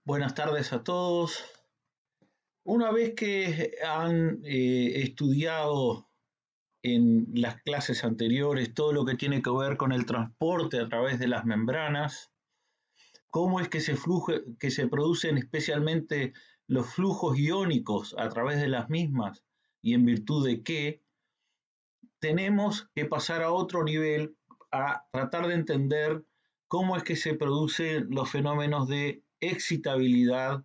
Buenas tardes a todos. Una vez que han estudiado en las clases anteriores todo lo que tiene que ver con el transporte a través de las membranas, cómo es que se producen especialmente los flujos iónicos a través de las mismas y en virtud de qué, tenemos que pasar a otro nivel a tratar de entender cómo es que se producen los fenómenos de excitabilidad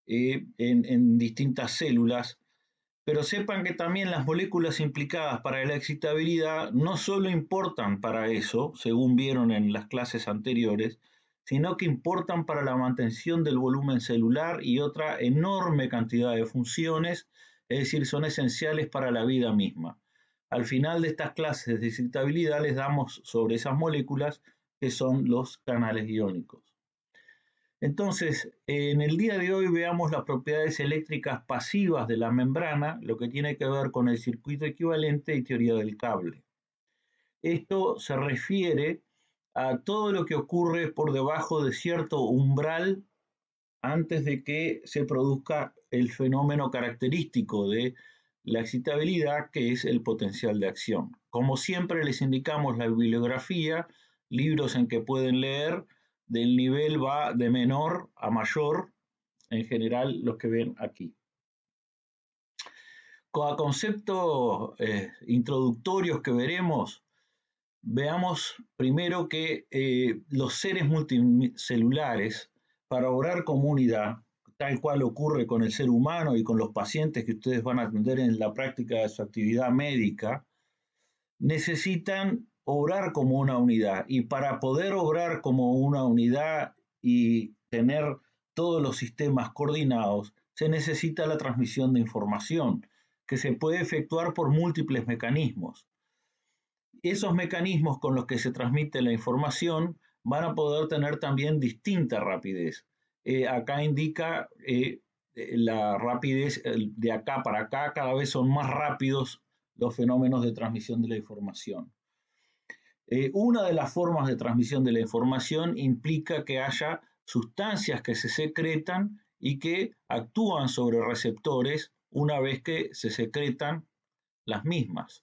en distintas células, pero sepan que también las moléculas implicadas para la excitabilidad no solo importan para eso, según vieron en las clases anteriores, sino que importan para la mantención del volumen celular y otra enorme cantidad de funciones, es decir, son esenciales para la vida misma. Al final de estas clases de excitabilidad les damos sobre esas moléculas que son los canales iónicos. Entonces, en el día de hoy veamos las propiedades eléctricas pasivas de la membrana, lo que tiene que ver con el circuito equivalente y teoría del cable. Esto se refiere a todo lo que ocurre por debajo de cierto umbral antes de que se produzca el fenómeno característico de la excitabilidad, que es el potencial de acción. Como siempre les indicamos la bibliografía, libros en que pueden leer, del nivel va de menor a mayor, en general los que ven aquí. Con conceptos introductorios que veremos, veamos primero que los seres multicelulares, para obrar como unidad, tal cual ocurre con el ser humano y con los pacientes que ustedes van a atender en la práctica de su actividad médica, necesitan obrar como una unidad. Y para poder obrar como una unidad y tener todos los sistemas coordinados, se necesita la transmisión de información, que se puede efectuar por múltiples mecanismos. Esos mecanismos con los que se transmite la información van a poder tener también distinta rapidez. Acá indica la rapidez de acá para acá, cada vez son más rápidos los fenómenos de transmisión de la información. Una de las formas de transmisión de la información implica que haya sustancias que se secretan y que actúan sobre receptores una vez que se secretan las mismas.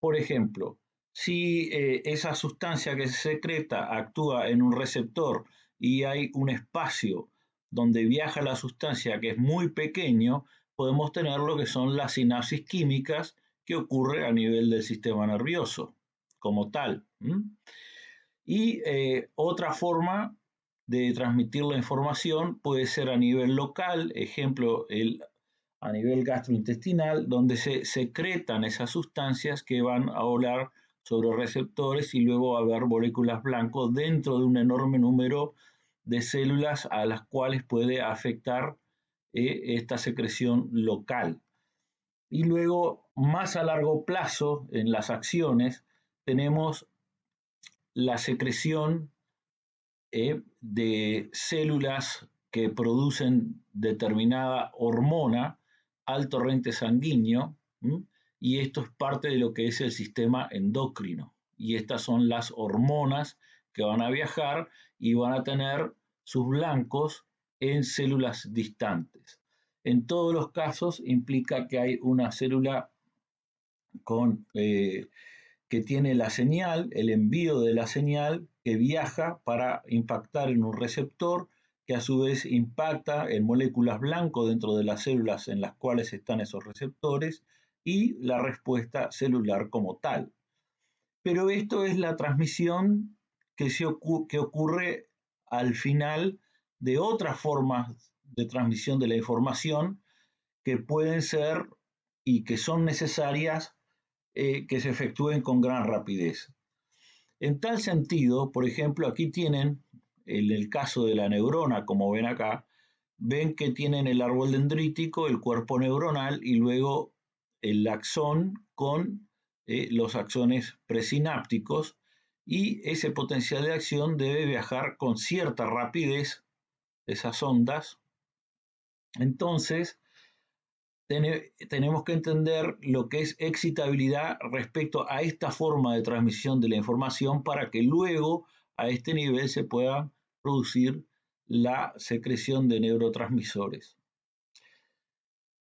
Por ejemplo, si esa sustancia que se secreta actúa en un receptor y hay un espacio donde viaja la sustancia que es muy pequeño, podemos tener lo que son las sinapsis químicas que ocurre a nivel del sistema nervioso como tal. Y otra forma de transmitir la información puede ser a nivel local, ejemplo, a nivel gastrointestinal, donde se secretan esas sustancias que van a volar sobre receptores y luego va a haber moléculas blancas dentro de un enorme número de células a las cuales puede afectar esta secreción local. Y luego, más a largo plazo, en las acciones, tenemos la secreción de células que producen determinada hormona al torrente sanguíneo, y esto es parte de lo que es el sistema endocrino. Y estas son las hormonas que van a viajar y van a tener sus blancos en células distantes. En todos los casos implica que hay una célula con que tiene la señal, el envío de la señal que viaja para impactar en un receptor que a su vez impacta en moléculas blanco dentro de las células en las cuales están esos receptores y la respuesta celular como tal. Pero esto es la transmisión que ocurre al final de otras formas de transmisión de la información que pueden ser y que son necesarias que se efectúen con gran rapidez. En tal sentido, por ejemplo, aquí tienen, en el caso de la neurona, como ven acá, ven que tienen el árbol dendrítico, el cuerpo neuronal y luego el axón con los axones presinápticos, y ese potencial de acción debe viajar con cierta rapidez, esas ondas. Entonces, tenemos que entender lo que es excitabilidad respecto a esta forma de transmisión de la información para que luego a este nivel se puedan producir la secreción de neurotransmisores.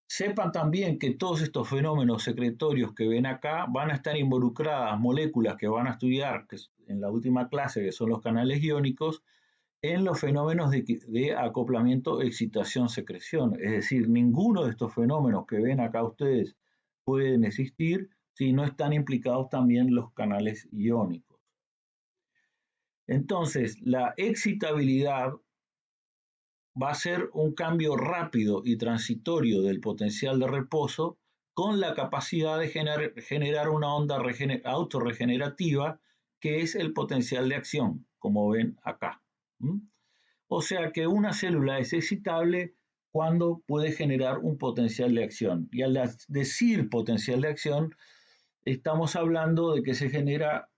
Sepan también que todos estos fenómenos secretorios que ven acá van a estar involucradas moléculas que van a estudiar en la última clase, que son los canales iónicos, en los fenómenos de acoplamiento, excitación, secreción. Es decir, ninguno de estos fenómenos que ven acá ustedes pueden existir si no están implicados también los canales iónicos. Entonces, la excitabilidad va a ser un cambio rápido y transitorio del potencial de reposo con la capacidad de generar una onda autorregenerativa, que es el potencial de acción, como ven acá. O sea que una célula es excitable cuando puede generar un potencial de acción. Y al decir potencial de acción, estamos hablando de que se genera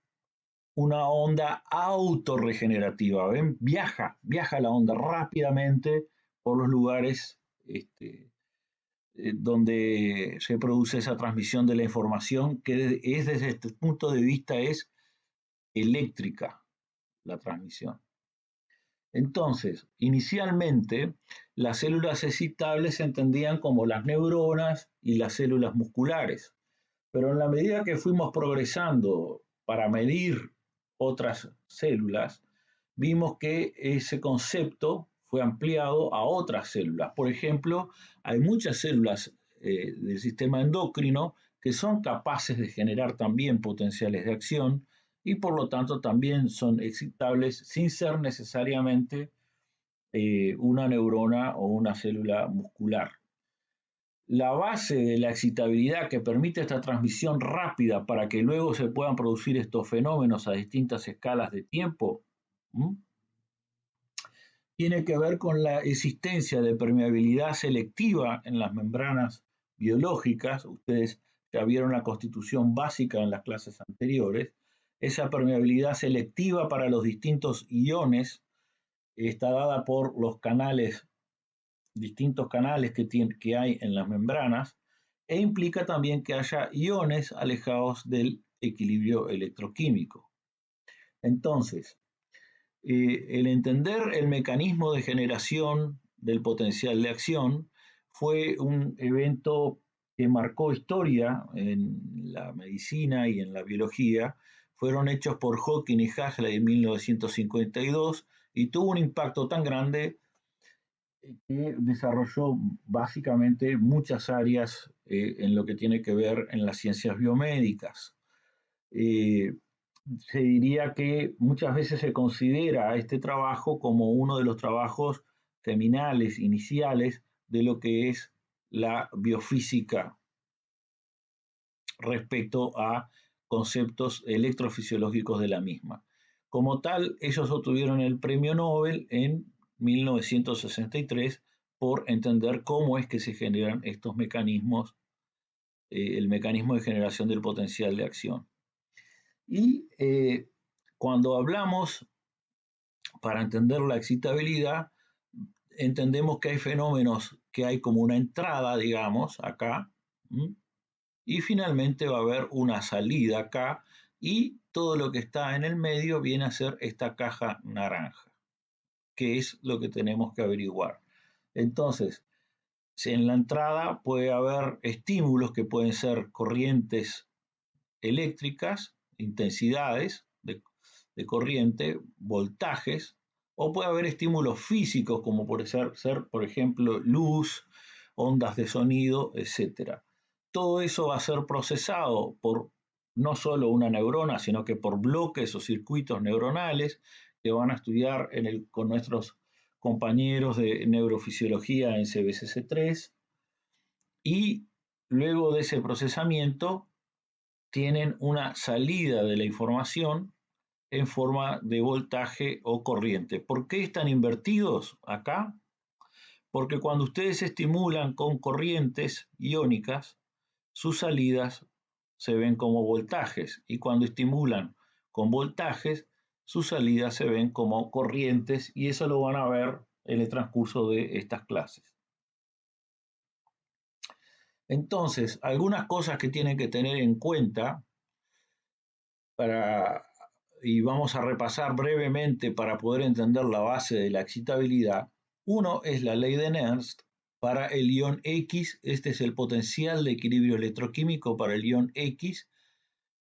una onda autorregenerativa. ¿Ven? Viaja la onda rápidamente por los lugares donde se produce esa transmisión de la información, que es desde este punto de vista es eléctrica la transmisión. Entonces, inicialmente, las células excitables se entendían como las neuronas y las células musculares, pero en la medida que fuimos progresando para medir otras células, vimos que ese concepto fue ampliado a otras células. Por ejemplo, hay muchas células del sistema endocrino que son capaces de generar también potenciales de acción y por lo tanto también son excitables sin ser necesariamente una neurona o una célula muscular. La base de la excitabilidad que permite esta transmisión rápida para que luego se puedan producir estos fenómenos a distintas escalas de tiempo, tiene que ver con la existencia de permeabilidad selectiva en las membranas biológicas. Ustedes ya vieron la constitución básica en las clases anteriores. Esa permeabilidad selectiva para los distintos iones está dada por los canales, distintos canales que hay en las membranas, e implica también que haya iones alejados del equilibrio electroquímico. Entonces, el entender el mecanismo de generación del potencial de acción fue un evento que marcó historia en la medicina y en la biología. Fueron hechos por Hawking y Huxley en 1952 y tuvo un impacto tan grande que desarrolló básicamente muchas áreas en lo que tiene que ver en las ciencias biomédicas. Se diría que muchas veces se considera a este trabajo como uno de los trabajos seminales, iniciales, de lo que es la biofísica respecto a conceptos electrofisiológicos de la misma. Como tal, ellos obtuvieron el premio Nobel en 1963 por entender cómo es que se generan estos mecanismos, el mecanismo de generación del potencial de acción. Y cuando hablamos, para entender la excitabilidad, entendemos que hay fenómenos que hay como una entrada, digamos, acá, y finalmente va a haber una salida acá, y todo lo que está en el medio viene a ser esta caja naranja, que es lo que tenemos que averiguar. Entonces, en la entrada puede haber estímulos que pueden ser corrientes eléctricas, intensidades de corriente, voltajes, o puede haber estímulos físicos como por ser, por ejemplo, luz, ondas de sonido, etc. Todo eso va a ser procesado por no solo una neurona, sino que por bloques o circuitos neuronales que van a estudiar con nuestros compañeros de neurofisiología en CBCC3, y luego de ese procesamiento tienen una salida de la información en forma de voltaje o corriente. ¿Por qué están invertidos acá? Porque cuando ustedes estimulan con corrientes iónicas, sus salidas se ven como voltajes, y cuando estimulan con voltajes, sus salidas se ven como corrientes, y eso lo van a ver en el transcurso de estas clases. Entonces, algunas cosas que tienen que tener en cuenta para y vamos a repasar brevemente para poder entender la base de la excitabilidad. Uno es la ley de Nernst. Para el ion X, este es el potencial de equilibrio electroquímico para el ion X,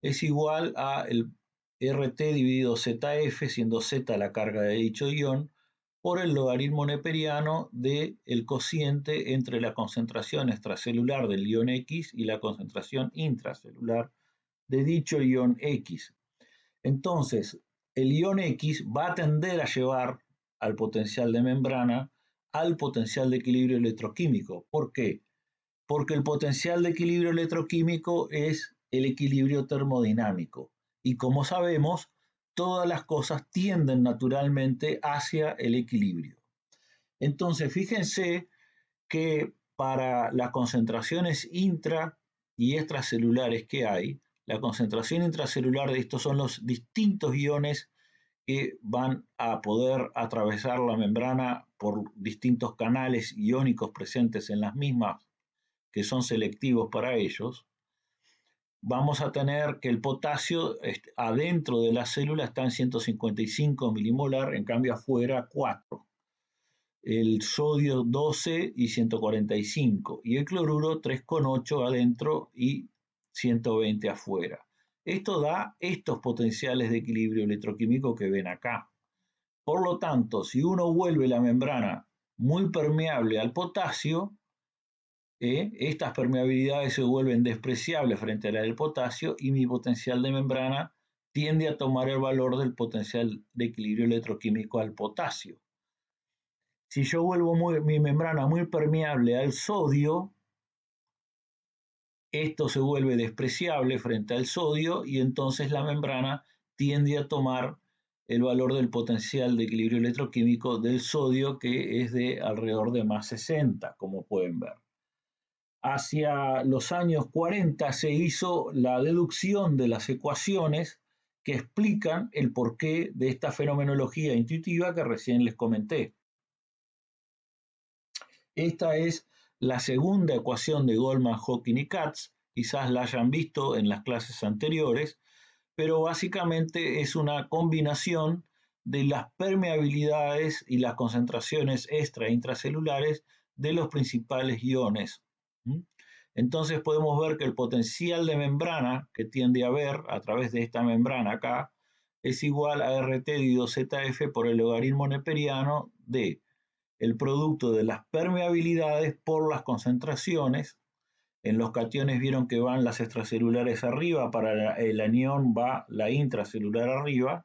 es igual a el RT dividido ZF, siendo Z la carga de dicho ion, por el logaritmo neperiano del cociente entre la concentración extracelular del ion X y la concentración intracelular de dicho ion X. Entonces, el ion X va a tender a llevar al potencial de membrana al potencial de equilibrio electroquímico. ¿Por qué? Porque el potencial de equilibrio electroquímico es el equilibrio termodinámico. Y como sabemos, todas las cosas tienden naturalmente hacia el equilibrio. Entonces, fíjense que para las concentraciones intra y extracelulares que hay, la concentración intracelular de estos son los distintos iones que van a poder atravesar la membrana por distintos canales iónicos presentes en las mismas, que son selectivos para ellos. Vamos a tener que el potasio adentro de la célula está en 155 milimolar, en cambio afuera 4. El sodio 12 y 145, y el cloruro 3,8 adentro y 120 afuera. Esto da estos potenciales de equilibrio electroquímico que ven acá. Por lo tanto, si uno vuelve la membrana muy permeable al potasio, estas permeabilidades se vuelven despreciables frente a la del potasio y mi potencial de membrana tiende a tomar el valor del potencial de equilibrio electroquímico al potasio. Si yo vuelvo mi membrana muy permeable al sodio, esto se vuelve despreciable frente al sodio y entonces la membrana tiende a tomar el valor del potencial de equilibrio electroquímico del sodio, que es de alrededor de más 60, como pueden ver. Hacia los años 40 se hizo la deducción de las ecuaciones que explican el porqué de esta fenomenología intuitiva que recién les comenté. Esta es la segunda ecuación de Goldman, Hawking y Katz, quizás la hayan visto en las clases anteriores, pero básicamente es una combinación de las permeabilidades y las concentraciones extra e intracelulares de los principales iones. Entonces podemos ver que el potencial de membrana que tiende a haber a través de esta membrana acá es igual a RT dividido ZF por el logaritmo neperiano de el producto de las permeabilidades por las concentraciones. En los cationes vieron que van las extracelulares arriba, para el anión va la intracelular arriba,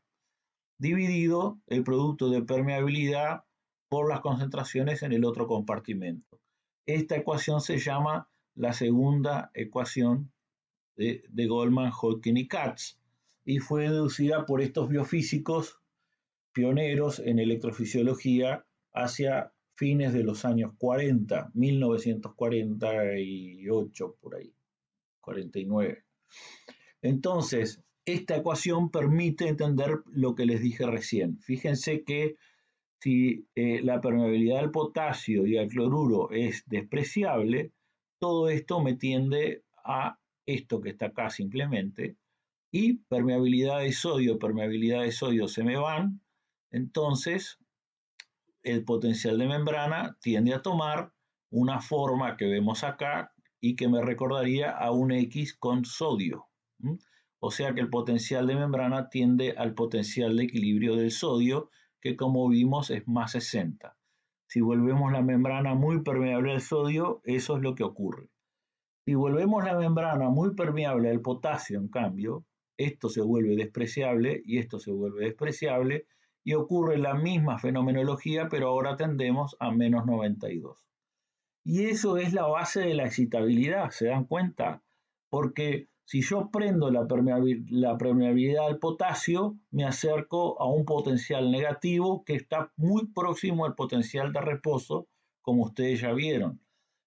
dividido el producto de permeabilidad por las concentraciones en el otro compartimento. Esta ecuación se llama la segunda ecuación de Goldman, Hawking y Katz, y fue deducida por estos biofísicos pioneros en electrofisiología hacia fines de los años 40, 1948 por ahí, 49. Entonces, esta ecuación permite entender lo que les dije recién. Fíjense que si la permeabilidad del potasio y al cloruro es despreciable, todo esto me tiende a esto que está acá simplemente, y permeabilidad de sodio se me van, entonces el potencial de membrana tiende a tomar una forma que vemos acá y que me recordaría a un X con sodio. O sea que el potencial de membrana tiende al potencial de equilibrio del sodio, que como vimos es más 60. Si volvemos la membrana muy permeable al sodio, eso es lo que ocurre. Si volvemos la membrana muy permeable al potasio, en cambio, esto se vuelve despreciable y esto se vuelve despreciable, y ocurre la misma fenomenología, pero ahora tendemos a menos 92. Y eso es la base de la excitabilidad, ¿se dan cuenta? Porque si yo prendo la permeabilidad al potasio, me acerco a un potencial negativo que está muy próximo al potencial de reposo, como ustedes ya vieron.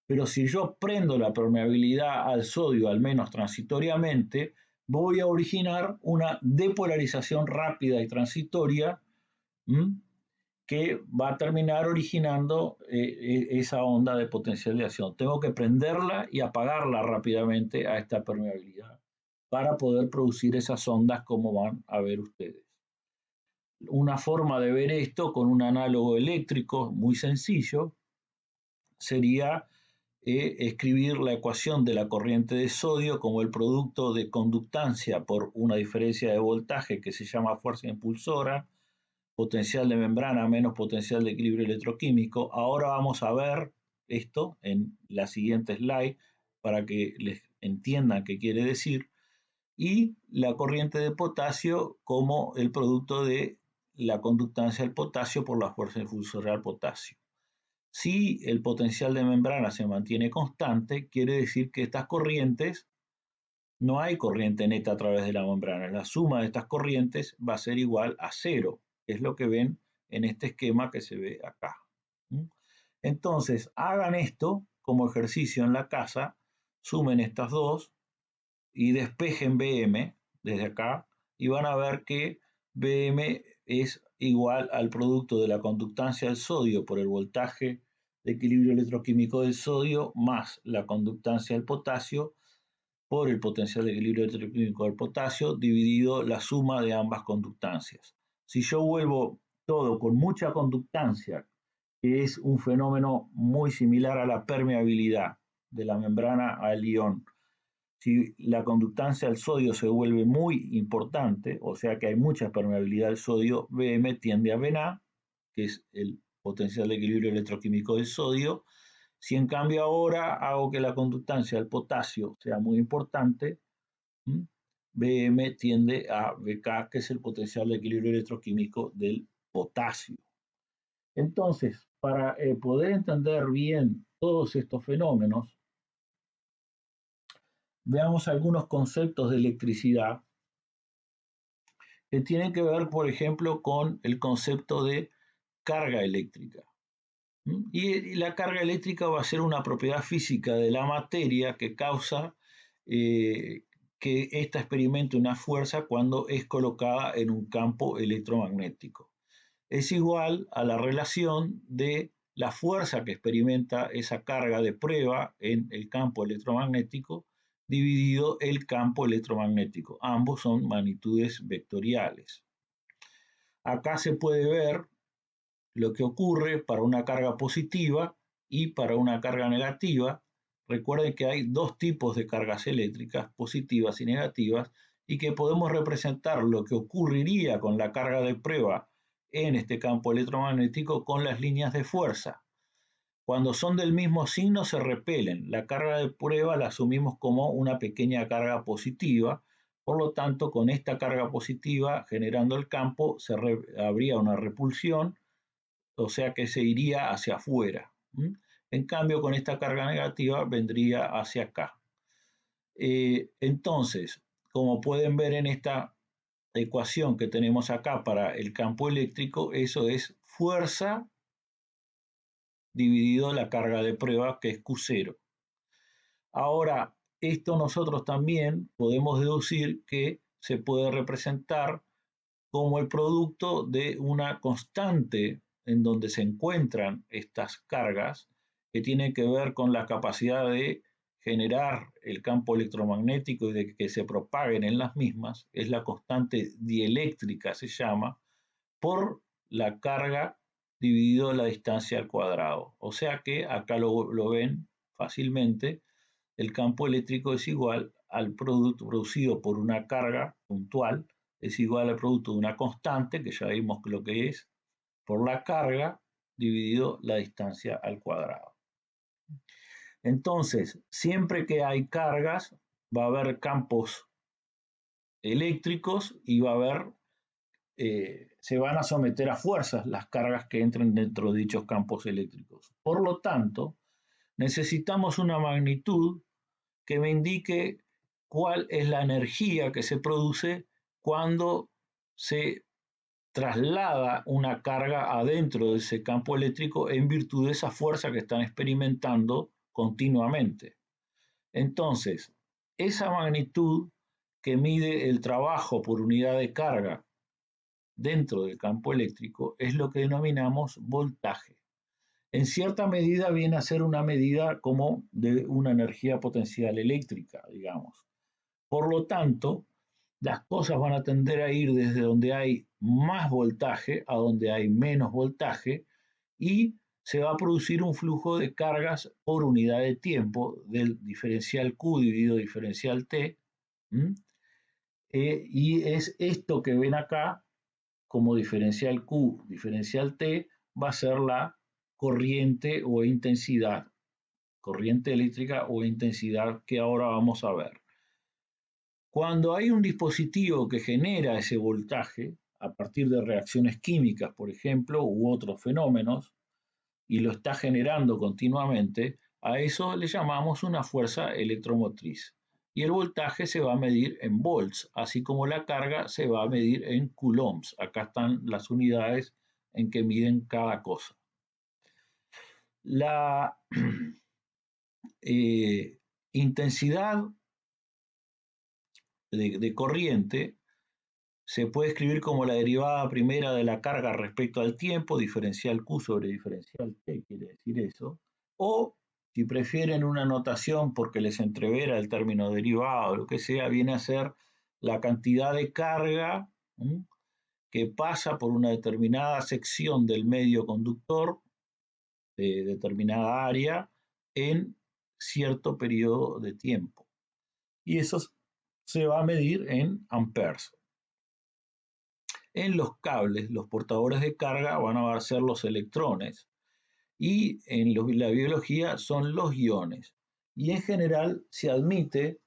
Pero si yo prendo la permeabilidad al sodio, al menos transitoriamente, voy a originar una depolarización rápida y transitoria, que va a terminar originando esa onda de potencialización. Tengo que prenderla y apagarla rápidamente a esta permeabilidad para poder producir esas ondas como van a ver ustedes. Una forma de ver esto con un análogo eléctrico muy sencillo sería escribir la ecuación de la corriente de sodio como el producto de conductancia por una diferencia de voltaje que se llama fuerza impulsora, potencial de membrana menos potencial de equilibrio electroquímico. Ahora vamos a ver esto en la siguiente slide para que les entiendan qué quiere decir. Y la corriente de potasio como el producto de la conductancia del potasio por la fuerza impulsora del potasio. Si el potencial de membrana se mantiene constante, quiere decir que estas corrientes, no hay corriente neta a través de la membrana. La suma de estas corrientes va a ser igual a cero, que es lo que ven en este esquema que se ve acá. Entonces, hagan esto como ejercicio en la casa, sumen estas dos y despejen BM desde acá y van a ver que BM es igual al producto de la conductancia del sodio por el voltaje de equilibrio electroquímico del sodio más la conductancia del potasio por el potencial de equilibrio electroquímico del potasio dividido la suma de ambas conductancias. Si yo vuelvo todo con mucha conductancia, que es un fenómeno muy similar a la permeabilidad de la membrana al ion, si la conductancia del sodio se vuelve muy importante, o sea que hay mucha permeabilidad del sodio, Bm tiende a Vna, que es el potencial de equilibrio electroquímico del sodio. Si en cambio ahora hago que la conductancia del potasio sea muy importante, Bm tiende a Bk, que es el potencial de equilibrio electroquímico del potasio. Entonces, para poder entender bien todos estos fenómenos, veamos algunos conceptos de electricidad que tienen que ver, por ejemplo, con el concepto de carga eléctrica. Y la carga eléctrica va a ser una propiedad física de la materia que causa que ésta experimente una fuerza cuando es colocada en un campo electromagnético. Es igual a la relación de la fuerza que experimenta esa carga de prueba en el campo electromagnético dividido el campo electromagnético. Ambos son magnitudes vectoriales. Acá se puede ver lo que ocurre para una carga positiva y para una carga negativa. Recuerden que hay dos tipos de cargas eléctricas, positivas y negativas, y que podemos representar lo que ocurriría con la carga de prueba en este campo electromagnético con las líneas de fuerza. Cuando son del mismo signo se repelen. La carga de prueba la asumimos como una pequeña carga positiva. Por lo tanto, con esta carga positiva generando el campo habría una repulsión, o sea que se iría hacia afuera. En cambio, con esta carga negativa vendría hacia acá. Entonces, como pueden ver en esta ecuación que tenemos acá para el campo eléctrico, eso es fuerza dividido la carga de prueba, que es Q0. Ahora, esto nosotros también podemos deducir que se puede representar como el producto de una constante en donde se encuentran estas cargas que tienen que ver con la capacidad de generar el campo electromagnético y de que se propaguen en las mismas, es la constante dieléctrica, se llama, por la carga dividido la distancia al cuadrado. O sea que acá lo ven fácilmente, el campo eléctrico es igual al producto producido por una carga puntual, es igual al producto de una constante, que ya vimos lo que es, por la carga dividido la distancia al cuadrado. Entonces, siempre que hay cargas, va a haber campos eléctricos y va a haber, se van a someter a fuerzas las cargas que entren dentro de dichos campos eléctricos. Por lo tanto, necesitamos una magnitud que me indique cuál es la energía que se produce cuando se traslada una carga adentro de ese campo eléctrico en virtud de esa fuerza que están experimentando continuamente. Entonces, esa magnitud que mide el trabajo por unidad de carga dentro del campo eléctrico es lo que denominamos voltaje. En cierta medida viene a ser una medida como de una energía potencial eléctrica, digamos. Por lo tanto, las cosas van a tender a ir desde donde hay más voltaje a donde hay menos voltaje y se va a producir un flujo de cargas por unidad de tiempo del diferencial Q dividido diferencial T. Y es esto que ven acá como diferencial Q, diferencial T, va a ser la corriente o intensidad, corriente eléctrica o intensidad que ahora vamos a ver. Cuando hay un dispositivo que genera ese voltaje a partir de reacciones químicas, por ejemplo, u otros fenómenos, y lo está generando continuamente, a eso le llamamos una fuerza electromotriz. Y el voltaje se va a medir en volts, así como la carga se va a medir en coulombs. Acá están las unidades en que miden cada cosa. La intensidad de corriente se puede escribir como la derivada primera de la carga respecto al tiempo, diferencial Q sobre diferencial T, quiere decir eso. O, si prefieren una notación porque les entrevera el término derivado o lo que sea, viene a ser la cantidad de carga que pasa por una determinada sección del medio conductor de determinada área en cierto periodo de tiempo. Y eso se va a medir en amperes. En los cables, los portadores de carga van a ser los electrones y en la biología son los iones. Y en general se admite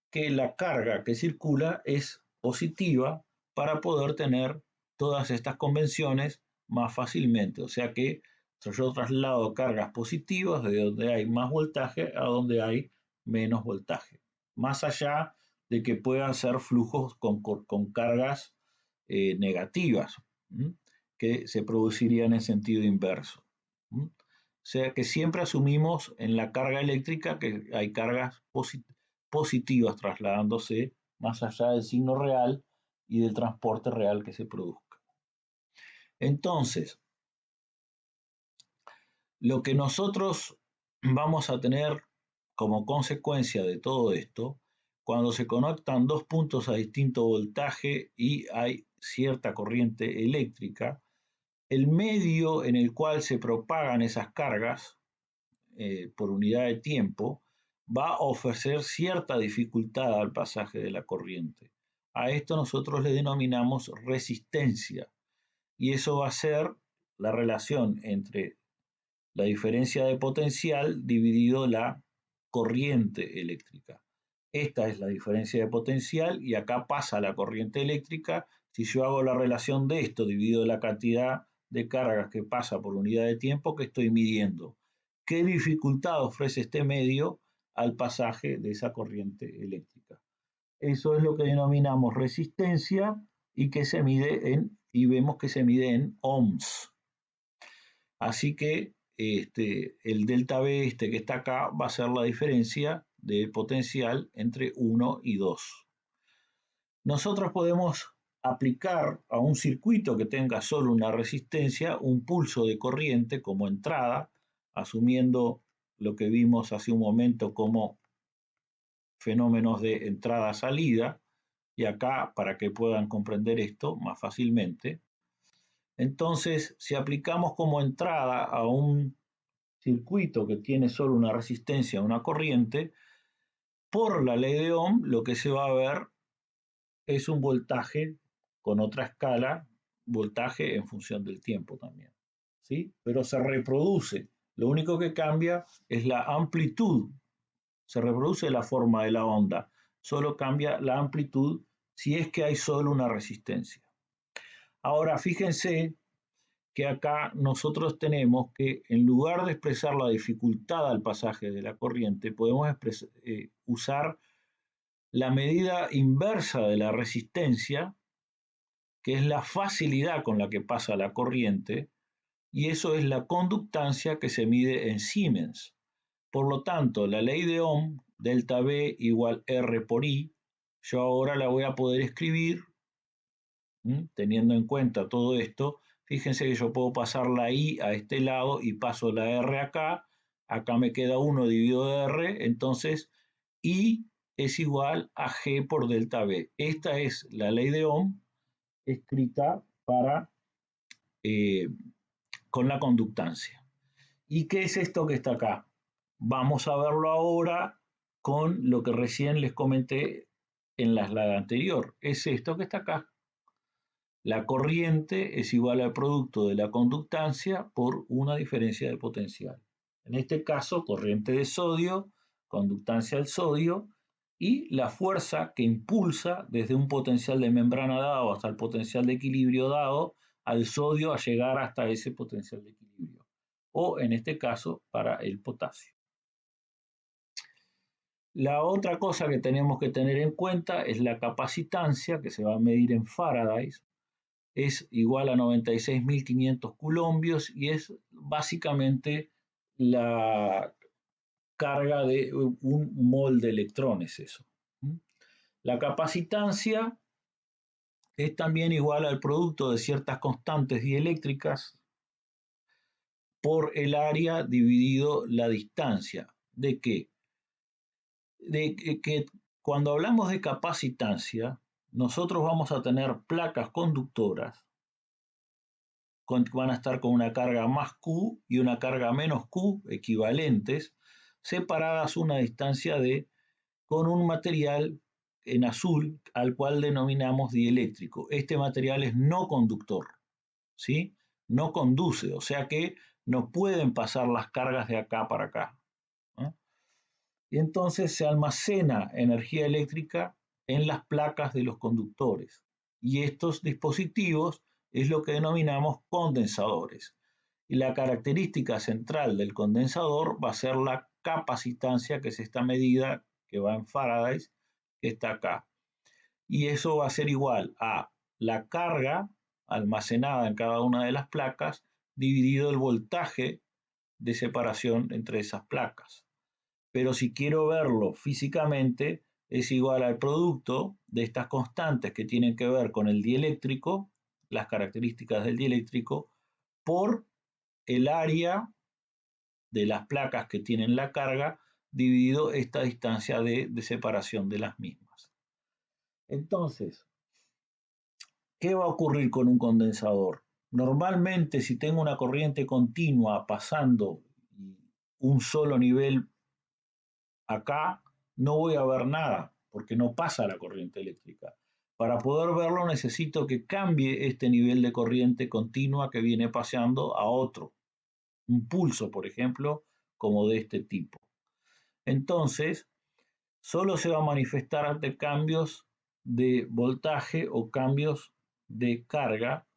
que la carga que circula es positiva para poder tener todas estas convenciones más fácilmente. O sea que yo traslado cargas positivas de donde hay más voltaje a donde hay menos voltaje. Más allá de que puedan ser flujos con cargas negativas, que se producirían en sentido inverso. O sea que siempre asumimos en la carga eléctrica que hay cargas positivas trasladándose más allá del signo real y del transporte real que se produzca. Entonces, lo que nosotros vamos a tener como consecuencia de todo esto, cuando se conectan dos puntos a distinto voltaje y hay cierta corriente eléctrica, el medio en el cual se propagan esas cargas por unidad de tiempo va a ofrecer cierta dificultad al pasaje de la corriente. A esto nosotros le denominamos resistencia y eso va a ser la relación entre la diferencia de potencial dividido la corriente eléctrica. Esta es la diferencia de potencial y acá pasa la corriente eléctrica. Si yo hago la relación de esto dividido la cantidad de cargas que pasa por unidad de tiempo que estoy midiendo, ¿qué dificultad ofrece este medio al pasaje de esa corriente eléctrica? Eso es lo que denominamos resistencia y que se mide y vemos que se mide en ohms. Así que el delta B que está acá va a ser la diferencia de potencial entre 1 y 2. Nosotros podemos aplicar a un circuito que tenga solo una resistencia un pulso de corriente como entrada, asumiendo lo que vimos hace un momento como fenómenos de entrada-salida, y acá para que puedan comprender esto más fácilmente. Entonces, si aplicamos como entrada a un circuito que tiene solo una resistencia, una corriente, por la ley de Ohm lo que se va a ver es un voltaje con otra escala, voltaje en función del tiempo también, ¿sí? Pero se reproduce. Lo único que cambia es la amplitud. Se reproduce la forma de la onda, solo cambia la amplitud si es que hay solo una resistencia. Ahora, fíjense que acá nosotros tenemos que en lugar de expresar la dificultad al pasaje de la corriente, podemos usar la medida inversa de la resistencia, que es la facilidad con la que pasa la corriente, y eso es la conductancia que se mide en Siemens. Por lo tanto, la ley de Ohm, delta B igual R por I, yo ahora la voy a poder escribir, teniendo en cuenta todo esto. Fíjense que yo puedo pasar la I a este lado y paso la R acá. Acá me queda 1 dividido de R. Entonces, I es igual a G por delta V. Esta es la ley de Ohm escrita con la conductancia. ¿Y qué es esto que está acá? Vamos a verlo ahora con lo que recién les comenté en la slide anterior. Es esto que está acá. La corriente es igual al producto de la conductancia por una diferencia de potencial. En este caso, corriente de sodio, conductancia del sodio, y la fuerza que impulsa desde un potencial de membrana dado hasta el potencial de equilibrio dado al sodio a llegar hasta ese potencial de equilibrio. O en este caso, para el potasio. La otra cosa que tenemos que tener en cuenta es la capacitancia, que se va a medir en farads, es igual a 96.500 coulombios y es básicamente la carga de un mol de electrones eso. La capacitancia es también igual al producto de ciertas constantes dieléctricas por el área dividido la distancia. ¿De qué? De que cuando hablamos de capacitancia, nosotros vamos a tener placas conductoras van a estar con una carga más Q y una carga menos Q equivalentes, separadas una distancia de con un material en azul al cual denominamos dieléctrico. Este material es no conductor, ¿sí? No conduce, o sea que no pueden pasar las cargas de acá para acá. Y entonces se almacena energía eléctrica en las placas de los conductores. Y estos dispositivos es lo que denominamos condensadores. Y la característica central del condensador va a ser la capacitancia, que es esta medida que va en farads, que está acá. Y eso va a ser igual a la carga almacenada en cada una de las placas dividido el voltaje de separación entre esas placas. Pero si quiero verlo físicamente, es igual al producto de estas constantes que tienen que ver con el dieléctrico, las características del dieléctrico, por el área de las placas que tienen la carga dividido esta distancia de separación de las mismas. Entonces, ¿qué va a ocurrir con un condensador? Normalmente, si tengo una corriente continua pasando un solo nivel acá, no voy a ver nada porque no pasa la corriente eléctrica. Para poder verlo necesito que cambie este nivel de corriente continua que viene paseando a otro. Un pulso, por ejemplo, como de este tipo. Entonces, solo se va a manifestar ante cambios de voltaje o cambios de carga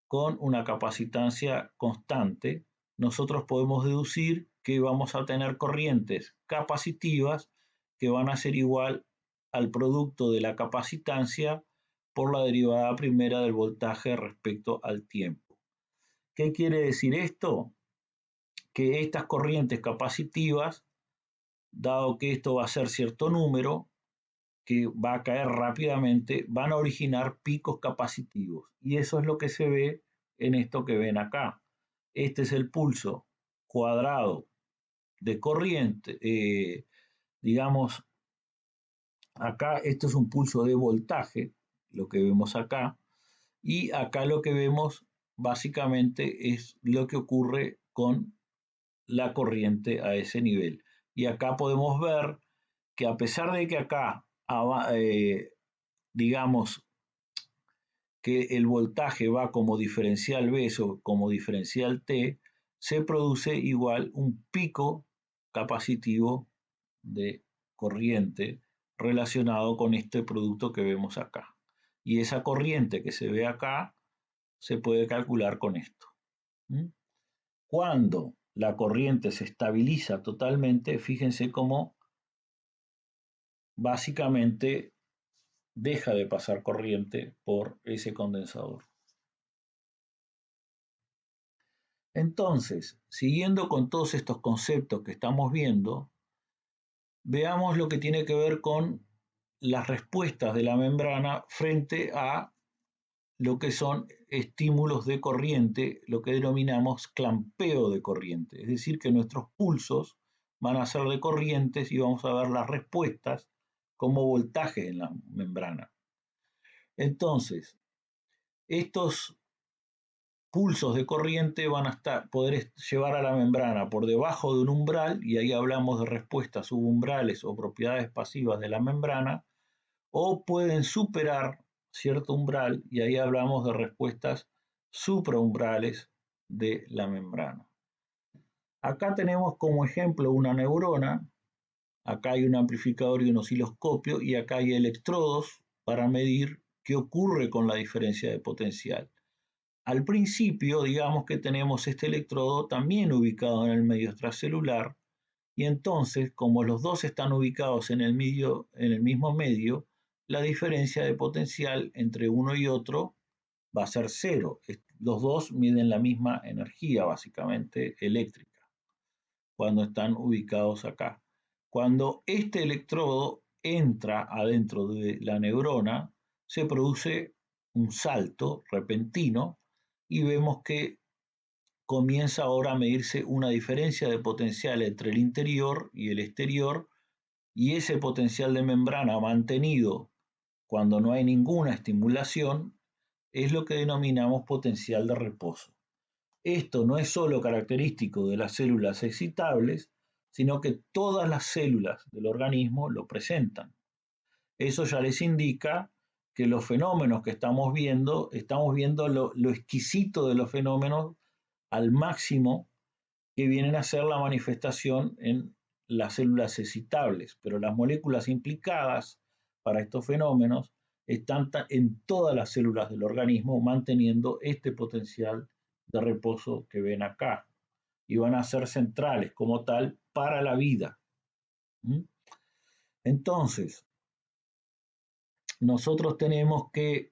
con una capacitancia constante. Nosotros podemos deducir que vamos a tener corrientes capacitivas que van a ser igual al producto de la capacitancia por la derivada primera del voltaje respecto al tiempo. ¿Qué quiere decir esto? Que estas corrientes capacitivas, dado que esto va a ser cierto número, que va a caer rápidamente, van a originar picos capacitivos. Y eso es lo que se ve en esto que ven acá. Este es el pulso cuadrado de corriente. Digamos, acá esto es un pulso de voltaje, lo que vemos acá. Y acá lo que vemos básicamente es lo que ocurre con la corriente a ese nivel. Y acá podemos ver que a pesar de que acá, digamos, que el voltaje va como diferencial B o como diferencial T, se produce igual un pico capacitivo de corriente relacionado con este producto que vemos acá. Y esa corriente que se ve acá se puede calcular con esto. Cuando la corriente se estabiliza totalmente, fíjense cómo básicamente deja de pasar corriente por ese condensador. Entonces, siguiendo con todos estos conceptos que estamos viendo, veamos lo que tiene que ver con las respuestas de la membrana frente a lo que son estímulos de corriente, lo que denominamos clampeo de corriente. Es decir, que nuestros pulsos van a ser de corrientes y vamos a ver las respuestas como voltaje en la membrana. Entonces, estos pulsos de corriente van a poder llevar a la membrana por debajo de un umbral, y ahí hablamos de respuestas subumbrales o propiedades pasivas de la membrana, o pueden superar cierto umbral, y ahí hablamos de respuestas supraumbrales de la membrana. Acá tenemos como ejemplo una neurona, acá hay un amplificador y un osciloscopio, y acá hay electrodos para medir qué ocurre con la diferencia de potencial. Al principio, digamos que tenemos este electrodo también ubicado en el medio extracelular, y entonces, como los dos están ubicados en el mismo medio, la diferencia de potencial entre uno y otro va a ser cero. Los dos miden la misma energía, básicamente eléctrica, cuando están ubicados acá. Cuando este electrodo entra adentro de la neurona, se produce un salto repentino y vemos que comienza ahora a medirse una diferencia de potencial entre el interior y el exterior, y ese potencial de membrana mantenido cuando no hay ninguna estimulación es lo que denominamos potencial de reposo. Esto no es solo característico de las células excitables, sino que todas las células del organismo lo presentan. Eso ya les indica que los fenómenos que estamos viendo lo exquisito de los fenómenos al máximo, que vienen a ser la manifestación en las células excitables, pero las moléculas implicadas para estos fenómenos están en todas las células del organismo manteniendo este potencial de reposo que ven acá, y van a ser centrales como tal para la vida. Entonces, nosotros tenemos que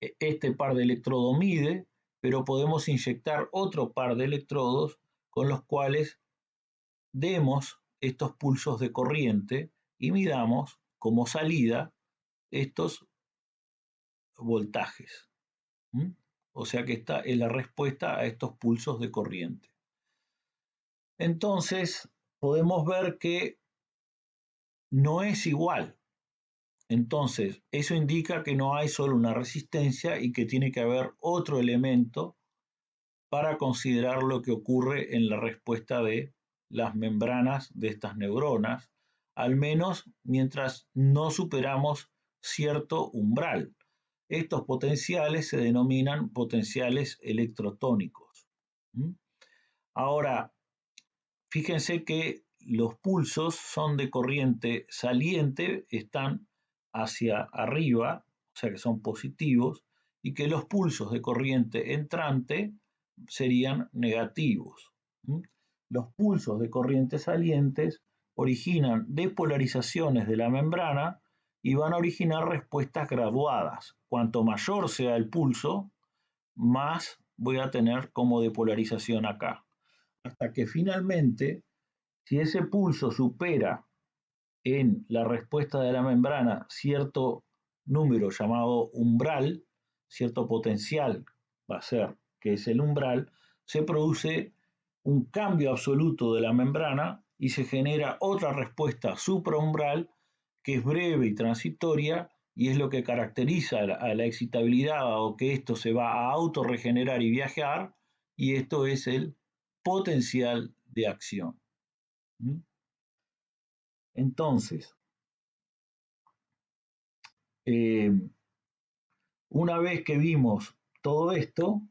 este par de electrodos mide, pero podemos inyectar otro par de electrodos con los cuales demos estos pulsos de corriente y midamos como salida estos voltajes. O sea que esta es la respuesta a estos pulsos de corriente. Entonces, podemos ver que no es igual. Entonces, eso indica que no hay solo una resistencia y que tiene que haber otro elemento para considerar lo que ocurre en la respuesta de las membranas de estas neuronas, al menos mientras no superamos cierto umbral. Estos potenciales se denominan potenciales electrotónicos. Ahora, fíjense que los pulsos son de corriente saliente, están hacia arriba, o sea que son positivos, y que los pulsos de corriente entrante serían negativos. Los pulsos de corriente salientes originan despolarizaciones de la membrana y van a originar respuestas graduadas. Cuanto mayor sea el pulso, más voy a tener como depolarización acá. Hasta que finalmente, si ese pulso supera en la respuesta de la membrana cierto número llamado umbral, cierto potencial va a ser que es el umbral, se produce un cambio absoluto de la membrana y se genera otra respuesta supraumbral que es breve y transitoria, y es lo que caracteriza a la excitabilidad, o que esto se va a autorregenerar y viajar, y esto es el potencial de acción. Entonces, una vez que vimos todo esto,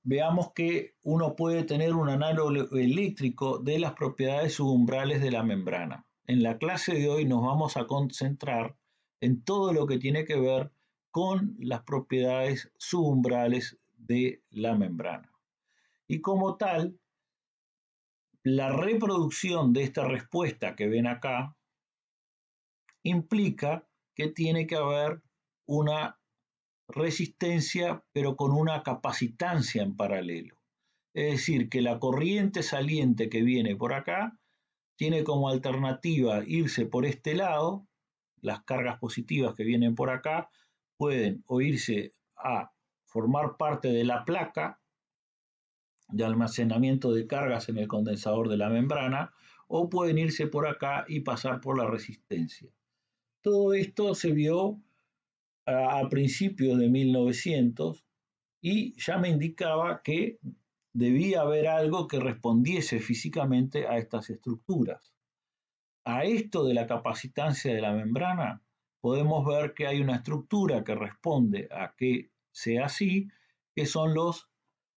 veamos que uno puede tener un análogo eléctrico de las propiedades subumbrales de la membrana. En la clase de hoy nos vamos a concentrar en todo lo que tiene que ver con las propiedades subumbrales de la membrana. Y como tal, la reproducción de esta respuesta que ven acá implica que tiene que haber una resistencia, pero con una capacitancia en paralelo. Es decir, que la corriente saliente que viene por acá tiene como alternativa irse por este lado, las cargas positivas que vienen por acá pueden o irse a formar parte de la placa de almacenamiento de cargas en el condensador de la membrana, o pueden irse por acá y pasar por la resistencia. Todo esto se vio a principios de 1900 y ya me indicaba que debía haber algo que respondiese físicamente a estas estructuras. A esto de la capacitancia de la membrana, podemos ver que hay una estructura que responde a que sea así, que son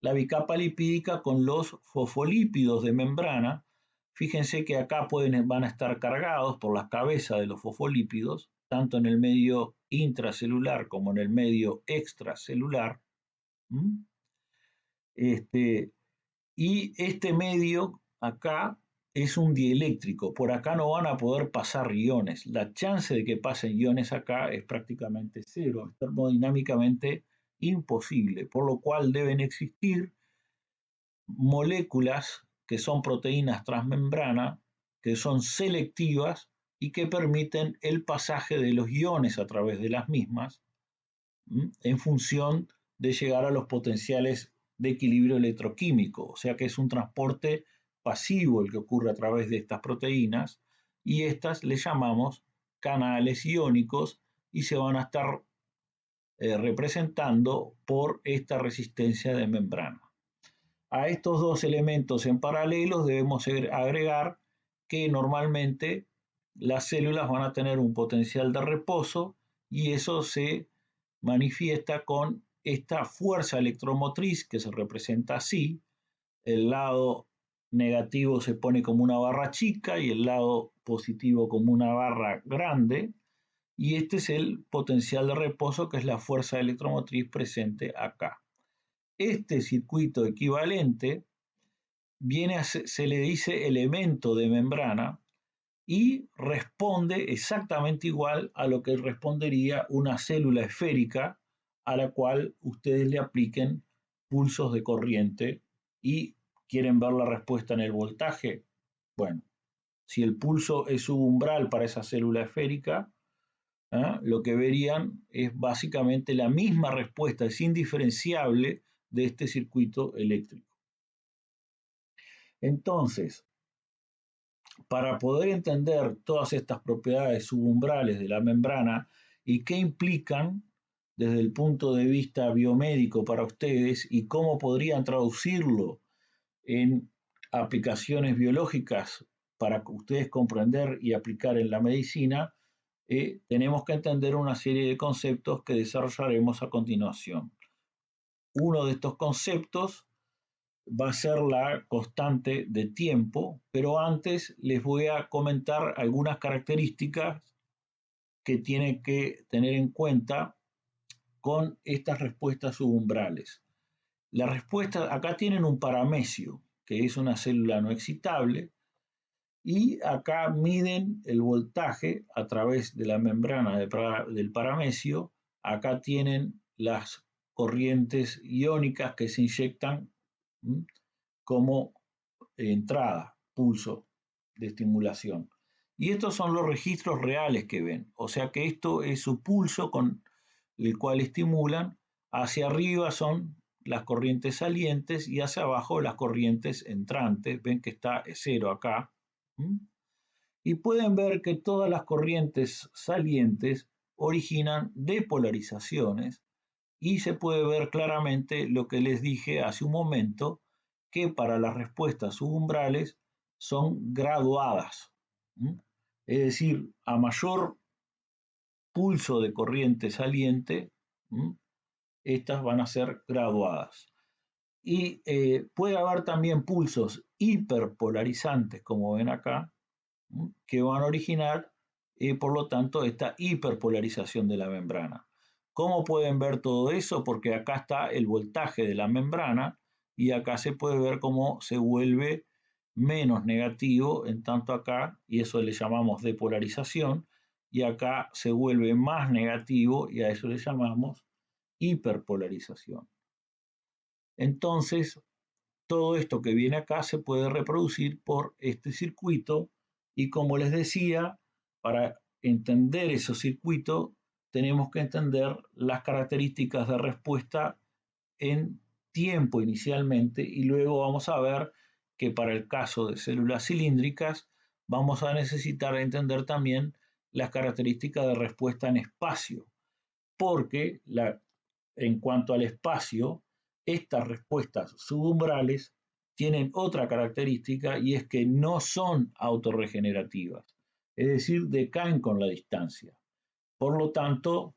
la bicapa lipídica con los fosfolípidos de membrana. Fíjense que acá van a estar cargados por las cabezas de los fosfolípidos, tanto en el medio intracelular como en el medio extracelular. Y este medio acá es un dieléctrico, por acá no van a poder pasar iones. La chance de que pasen iones acá es prácticamente cero, es termodinámicamente imposible, por lo cual deben existir moléculas que son proteínas transmembrana, que son selectivas y que permiten el pasaje de los iones a través de las mismas, en función de llegar a los potenciales de equilibrio electroquímico, o sea que es un transporte pasivo el que ocurre a través de estas proteínas, y estas le llamamos canales iónicos y se van a estar representando por esta resistencia de membrana. A estos dos elementos en paralelo debemos agregar que normalmente las células van a tener un potencial de reposo y eso se manifiesta con esta fuerza electromotriz que se representa así. El lado negativo se pone como una barra chica y el lado positivo como una barra grande. Y este es el potencial de reposo, que es la fuerza electromotriz presente acá. Este circuito equivalente se le dice elemento de membrana y responde exactamente igual a lo que respondería una célula esférica a la cual ustedes le apliquen pulsos de corriente y quieren ver la respuesta en el voltaje. Bueno, si el pulso es subumbral para esa célula esférica, lo que verían es básicamente la misma respuesta, es indiferenciable de este circuito eléctrico. Entonces, para poder entender todas estas propiedades subumbrales de la membrana y qué implican desde el punto de vista biomédico para ustedes y cómo podrían traducirlo en aplicaciones biológicas para ustedes comprender y aplicar en la medicina, tenemos que entender una serie de conceptos que desarrollaremos a continuación. Uno de estos conceptos va a ser la constante de tiempo, pero antes les voy a comentar algunas características que tienen que tener en cuenta con estas respuestas subumbrales. La respuesta, acá tienen un paramecio, que es una célula no excitable, y acá miden el voltaje a través de la membrana del paramecio. Acá tienen las corrientes iónicas que se inyectan como entrada, pulso de estimulación. Y estos son los registros reales que ven. O sea que esto es su pulso con el cual estimulan. Hacia arriba son las corrientes salientes y hacia abajo las corrientes entrantes. Ven que está cero acá. Y pueden ver que todas las corrientes salientes originan depolarizaciones y se puede ver claramente lo que les dije hace un momento, que para las respuestas subumbrales son graduadas. Es decir, a mayor pulso de corriente saliente, estas van a ser graduadas. Y puede haber también pulsos hiperpolarizantes, como ven acá, que van a originar, por lo tanto, esta hiperpolarización de la membrana. ¿Cómo pueden ver todo eso? Porque acá está el voltaje de la membrana y acá se puede ver cómo se vuelve menos negativo, en tanto acá, y eso le llamamos depolarización, y acá se vuelve más negativo y a eso le llamamos hiperpolarización. Entonces, todo esto que viene acá se puede reproducir por este circuito y como les decía, para entender esos circuitos tenemos que entender las características de respuesta en tiempo inicialmente y luego vamos a ver que para el caso de células cilíndricas vamos a necesitar entender también las características de respuesta en espacio, porque en cuanto al espacio, estas respuestas subumbrales tienen otra característica y es que no son autorregenerativas, es decir, decaen con la distancia. Por lo tanto,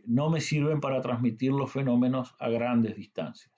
no me sirven para transmitir los fenómenos a grandes distancias.